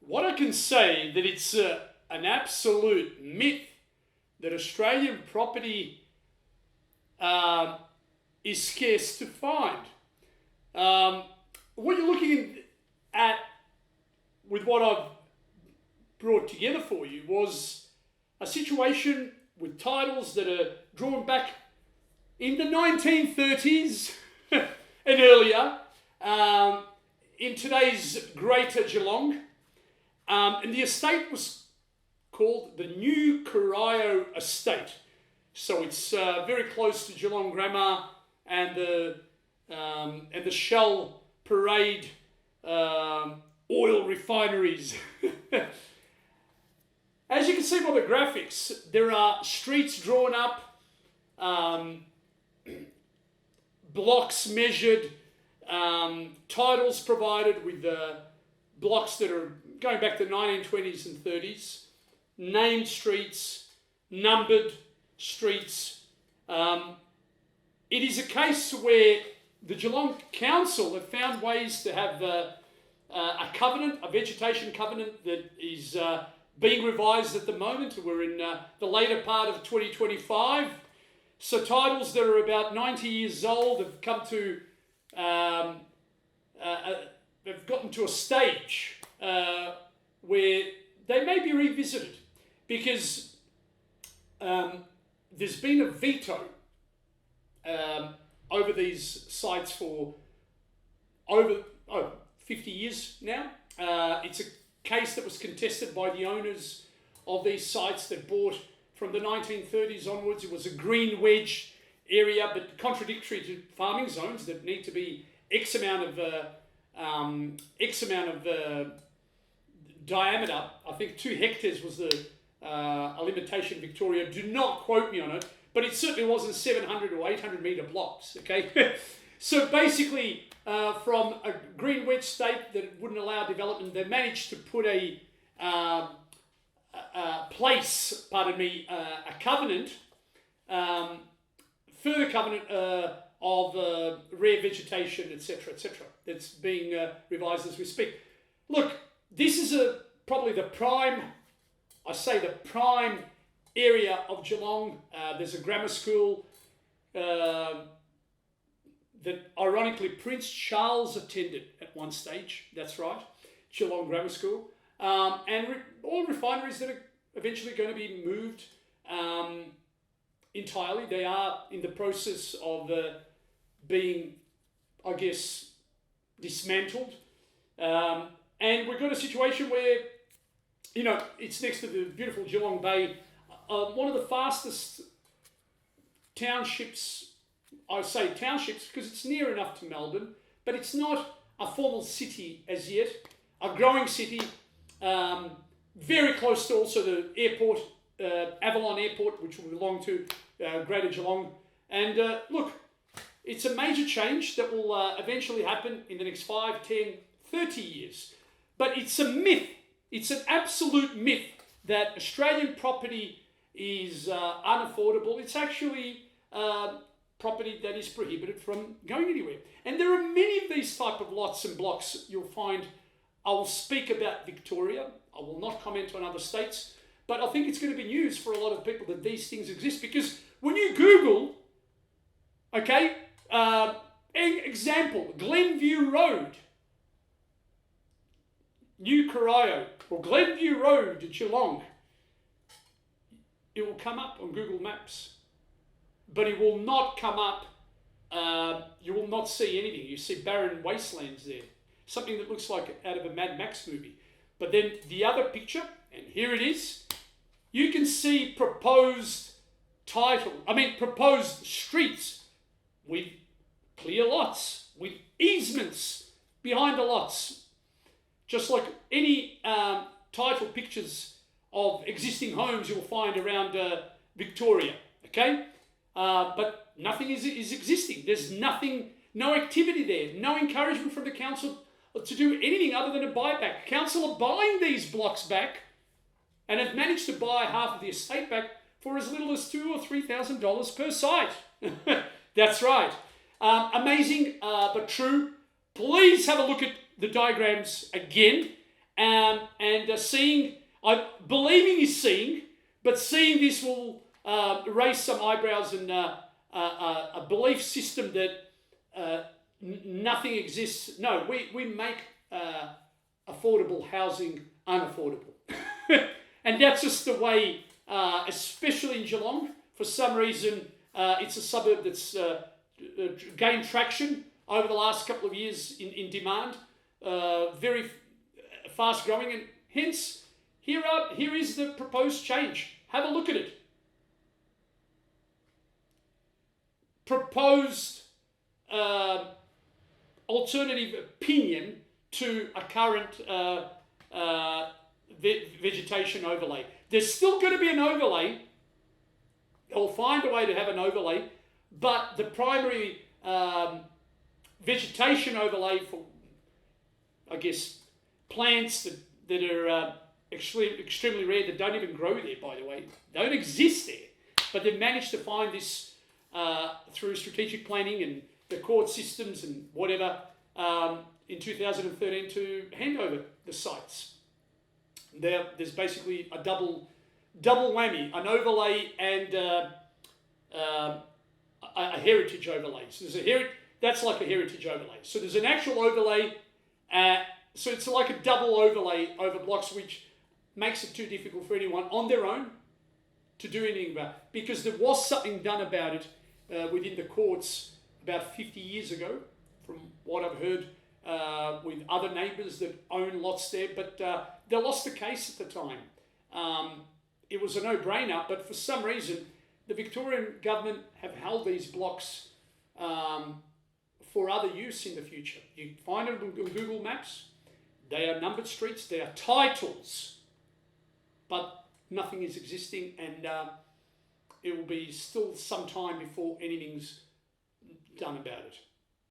what I can say that it's an absolute myth that Australian property is scarce to find. What you're looking at with what I've brought together for you was a situation with titles that are drawn back in the 1930s and earlier in today's Greater Geelong. And the estate was called the New Corio Estate. So it's very close to Geelong Grammar and the Shell Parade oil refineries. As you can see by the graphics, there are streets drawn up, blocks measured, titles provided with blocks that are going back to the 1920s and 30s, named streets, numbered streets. It is a case where the Geelong Council have found ways to have a covenant, a vegetation covenant that is being revised at the moment. We're in the later part of 2025. So titles that are about 90 years old have come to, they've gotten to a stage where they may be revisited because there's been a veto over these sites for over 50 years now. It's a case that was contested by the owners of these sites that bought from the 1930s onwards. It was a green wedge area, but contradictory to farming zones that need to be X amount of diameter. I think 2 hectares was a limitation in Victoria. Do not quote me on it, but it certainly wasn't 700 or 800 metre blocks, okay? So basically, from a green wedge state that wouldn't allow development, they managed to put a covenant, further covenant of rare vegetation, etc., that's being revised as we speak. Look, this is probably the prime area of Geelong. There's a grammar school that ironically Prince Charles attended at one stage. That's right, Geelong Grammar School. And all refineries that are eventually going to be moved entirely. They are in the process of being, I guess, dismantled. And we've got a situation where, it's next to the beautiful Geelong Bay, one of the fastest townships. I say townships because it's near enough to Melbourne, but it's not a formal city as yet. A growing city, very close to also the airport, Avalon Airport, which will belong to Greater Geelong. And look, it's a major change that will eventually happen in the next 5, 10, 30 years. But it's a myth. It's an absolute myth that Australian property is unaffordable. It's actually property that is prohibited from going anywhere. And there are many of these type of lots and blocks you'll find. I will speak about Victoria. I will not comment on other states, but I think it's going to be news for a lot of people that these things exist, because when you Google, okay, example, Glenview Road, New Corio, or Glenview Road at Geelong, it will come up on Google Maps. But it will not come up, you will not see anything. You see barren wastelands there. Something that looks like out of a Mad Max movie. But then the other picture, and here it is, you can see proposed streets with clear lots, with easements behind the lots. Just like any title pictures of existing homes you'll find around Victoria, okay? But nothing is existing. There's nothing, no activity there, no encouragement from the council to do anything other than a buyback. Council are buying these blocks back and have managed to buy half of the estate back for as little as $2,000 or $3,000 per site. That's right. Amazing, but true. Please have a look at the diagrams again and seeing, believing is seeing, but seeing this will raise some eyebrows and a belief system that nothing exists. No, we make affordable housing unaffordable. And that's just the way, especially in Geelong, for some reason, it's a suburb that's gained traction over the last couple of years in demand, very fast growing, and hence here is the proposed change. Have a look at it. Proposed alternative opinion to a current vegetation overlay. There's still going to be an overlay. They'll find a way to have an overlay, but the primary vegetation overlay for, I guess, plants that are extremely rare, that don't even grow there, by the way, don't exist there, but they've managed to find this through strategic planning and the court systems and whatever in 2013 to hand over the sites. There's basically a double whammy, an overlay and a heritage overlay. So there's that's like a heritage overlay. So there's an actual overlay, so it's like a double overlay over blocks, which makes it too difficult for anyone on their own to do anything about it, because there was something done about it within the courts about 50 years ago, from what I've heard, with other neighbours that own lots there, but they lost the case at the time. It was a no-brainer, but for some reason, the Victorian government have held these blocks for other use in the future. You find it on Google Maps. They are numbered streets. They are titles, but nothing is existing, and it will be still some time before anything's done about it.